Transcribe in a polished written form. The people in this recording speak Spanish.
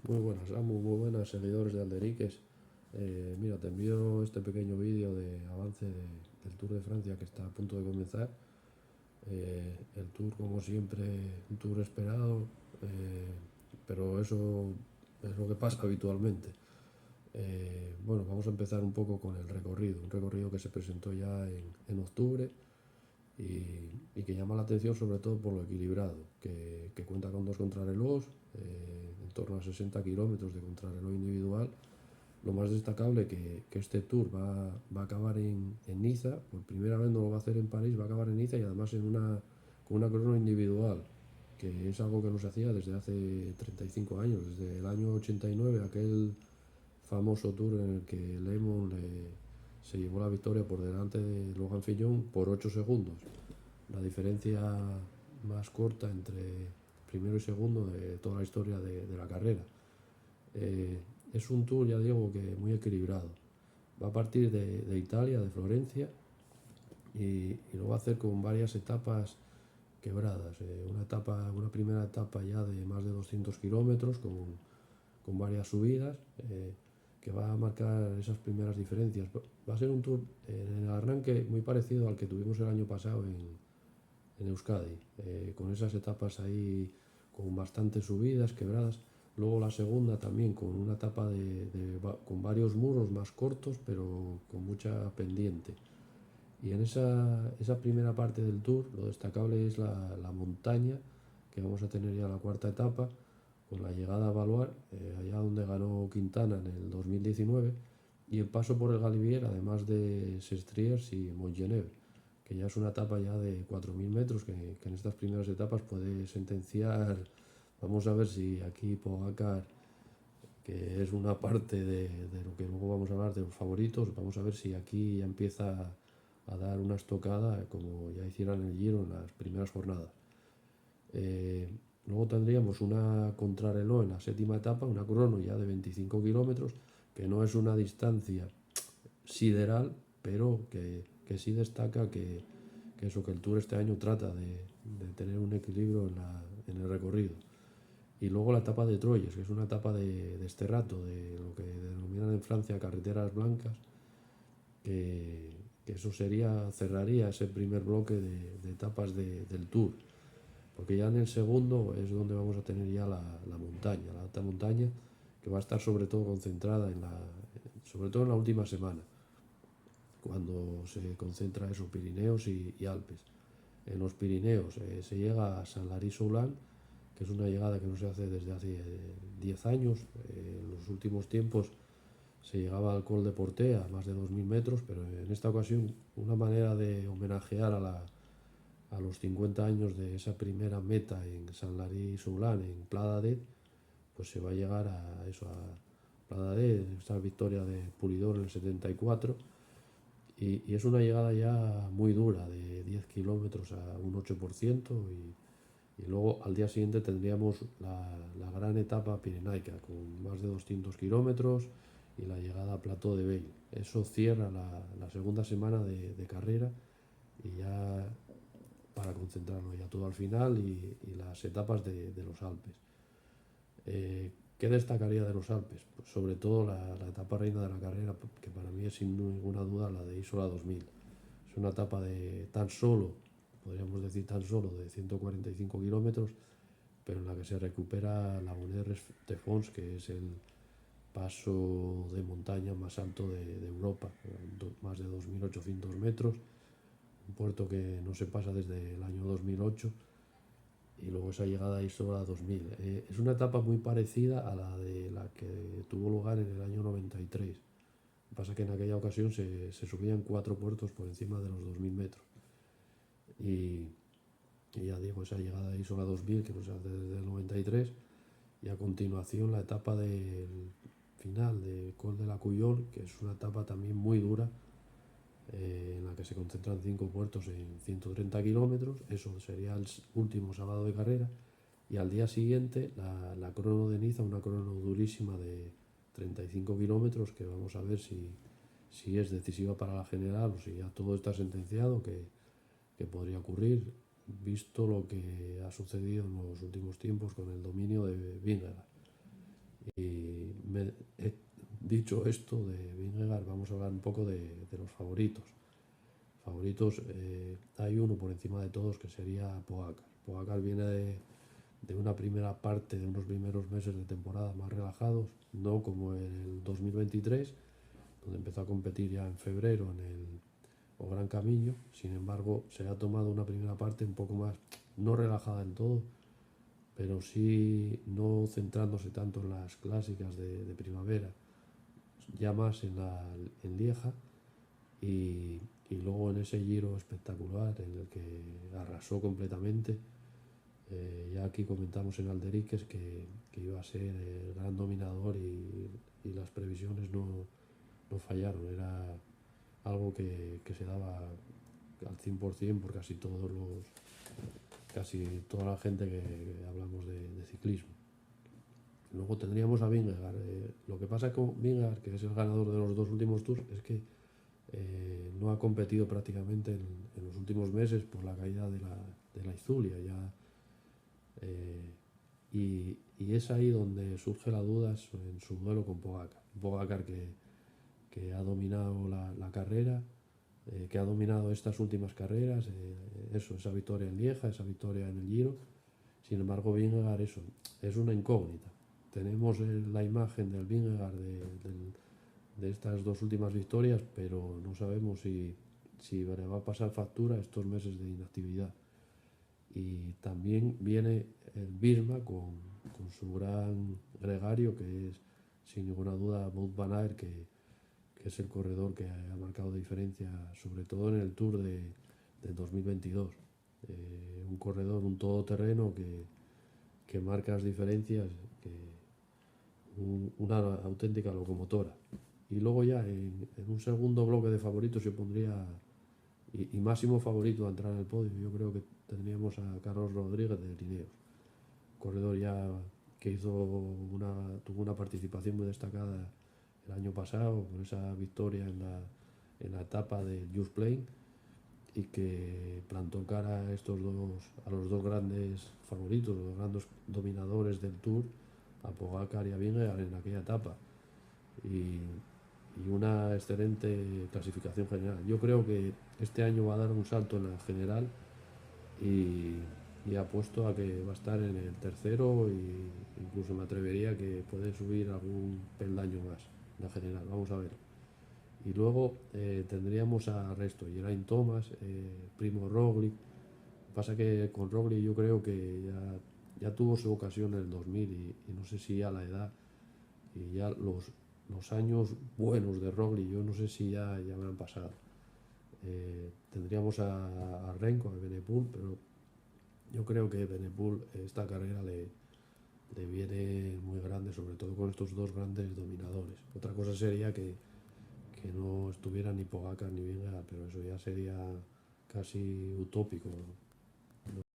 Muy buenas, Samu, muy buenas, seguidores de Alderiques. Mira, te envío este pequeño vídeo de avance del Tour de Francia que está a punto de comenzar. El Tour, como siempre, un Tour esperado, eh, pero eso es lo que pasa habitualmente. Bueno, vamos a empezar un poco con el recorrido, un recorrido que se presentó ya en octubre y que llama la atención sobre todo por lo equilibrado, que cuenta con dos contrarrelojes, en torno a 60 kilómetros de contrarreloj individual. Lo más destacable que este tour va a acabar en Niza, por primera vez no lo va a hacer en París, va a acabar en Niza y además con una crono individual, que es algo que no se hacía desde hace 35 años, desde el año 89, aquel famoso tour en el que Lemon se llevó la victoria por delante de Logan Fillon por 8 segundos. La diferencia más corta entre primero y segundo de toda la historia de la carrera. Eh, es un tour, ya digo, que muy equilibrado. Va a partir de Italia, de Florencia, y lo va a hacer con varias etapas quebradas. Una primera etapa ya de más de 200 kilómetros con varias subidas, que va a marcar esas primeras diferencias. Va a ser un tour en el arranque muy parecido al que tuvimos el año pasado en Euskadi, con esas etapas ahí con bastantes subidas, quebradas. Luego la segunda también con una etapa con varios muros más cortos, pero con mucha pendiente. Y en esa primera parte del tour, lo destacable es la montaña, que vamos a tener ya la cuarta etapa, con la llegada a Valuar, allá donde ganó Quintana en el 2019, y el paso por el Galibier, además de Sestriers y Montgenèvre, que ya es una etapa ya de 4.000 metros, que en estas primeras etapas puede sentenciar. Vamos a ver si aquí Pogacar, que es una parte de lo que luego vamos a hablar de los favoritos, vamos a ver si aquí ya empieza a dar una estocada como ya hicieron en el Giro en las primeras jornadas. Eh, Luego tendríamos una contrarreloj en la séptima etapa, una crono ya de 25 kilómetros, que no es una distancia sideral, pero que sí destaca que eso, que el Tour este año trata de tener un equilibrio en el recorrido. Y luego la etapa de Troyes, que es una etapa de este rato, de lo que denominan en Francia carreteras blancas, que eso cerraría ese primer bloque de etapas del Tour. Porque ya en el segundo es donde vamos a tener ya la montaña, la alta montaña, que va a estar sobre todo concentrada sobre todo en la última semana, cuando se concentra esos Pirineos y Alpes. En los Pirineos se llega a San Lary-Soulan, que es una llegada que no se hace desde hace 10 años. En los últimos tiempos se llegaba al Col de Porté a más de 2.000 metros, pero en esta ocasión una manera de homenajear a los 50 años de esa primera meta en San Lary-Soulan, en Pla d'Adet, pues se va a llegar a eso, a Pla d'Adet, esta victoria de Pulidor en el 74, y es una llegada ya muy dura, de 10 kilómetros a un 8%, y luego al día siguiente tendríamos la gran etapa pirenaica, con más de 200 kilómetros y la llegada a Plató de Beil. Eso cierra la segunda semana de carrera y ya para concentrarlo ya todo al final y las etapas de los Alpes. ¿Qué destacaría de los Alpes? Pues sobre todo la etapa reina de la carrera, que para mí es sin ninguna duda la de Isola 2000. Es una etapa de tan solo, podríamos decir tan solo, de 145 kilómetros, pero en la que se recupera la Bonnes de Fons, que es el paso de montaña más alto de Europa, más de 2.800 metros, un puerto que no se pasa desde el año 2008, y luego esa llegada a Isola 2000. Es una etapa muy parecida a la de la que tuvo lugar en el año 93. Lo que pasa es que en aquella ocasión se subían 4 puertos por encima de los 2.000 metros. Y, y ya digo, esa llegada a Isola 2000 que nos hace desde el 93, y a continuación la etapa del final de Col de la Cuyol, que es una etapa también muy dura, en la que se concentran 5 puertos en 130 kilómetros. Eso sería el último sábado de carrera. Y al día siguiente la crono de Niza, una crono durísima de 35 kilómetros, que vamos a ver si es decisiva para la general o si ya todo está sentenciado, que podría ocurrir, visto lo que ha sucedido en los últimos tiempos con el dominio de Vingegaard. He dicho esto de Vingegaard, vamos a hablar un poco de los favoritos. Favoritos, hay uno por encima de todos que sería Pogacar. Pogacar viene de una primera parte, de unos primeros meses de temporada más relajados, no como el 2023, donde empezó a competir ya en febrero en el o Gran Camino. Sin embargo, se ha tomado una primera parte un poco más, no relajada del todo, pero sí no centrándose tanto en las clásicas de primavera, ya más en Lieja y luego en ese Giro espectacular en el que arrasó completamente. Ya aquí comentamos en Alderiques que iba a ser el gran dominador y las previsiones no fallaron, era algo que se daba al 100% por casi toda la gente que hablamos de ciclismo. Luego tendríamos a Vingegaard. Lo que pasa con Vingegaard, que es el ganador de los dos últimos tours, es que no ha competido prácticamente en los últimos meses por la caída de la Izulia. Eh, y es ahí donde surge la duda en su duelo con Pogacar. Pogacar que ha dominado la carrera, que ha dominado estas últimas carreras, esa victoria en Lieja, esa victoria en el Giro. Sin embargo, Vingegaard es una incógnita. Tenemos la imagen del Vingegaard de estas dos últimas victorias, pero no sabemos si le va a pasar factura estos meses de inactividad. Y también viene el Bisma con su gran gregario, que es sin ninguna duda Wout van Aert, que es el corredor que ha marcado diferencia, sobre todo en el Tour del 2022. Un corredor, un todoterreno que marca las diferencias, una auténtica locomotora. Y luego ya en un segundo bloque de favoritos yo pondría, y máximo favorito a entrar en el podio, yo creo que tendríamos a Carlos Rodríguez de Lineos, corredor ya que tuvo una participación muy destacada el año pasado con esa victoria en la etapa de Just Plain y que plantó cara a los dos grandes favoritos, los grandes dominadores del Tour, a Pogacar y a Vingegaard en aquella etapa. Y una excelente clasificación general. Yo creo que este año va a dar un salto en la general y apuesto a que va a estar en el tercero e incluso me atrevería que puede subir algún peldaño más en la general. Vamos a ver. Y luego tendríamos a resto, Geraint Thomas, Primo Roglic. Pasa que con Roglic yo creo que ya tuvo su ocasión en el 2000 y no sé si a la edad y ya los años buenos de Roglic, yo no sé si ya me han pasado. Tendríamos a Renko, a Benepool, pero yo creo que Benepool esta carrera le viene muy grande, sobre todo con estos dos grandes dominadores. Otra cosa sería que no estuviera ni Pogacar ni Vingegaard, pero eso ya sería casi utópico, ¿no?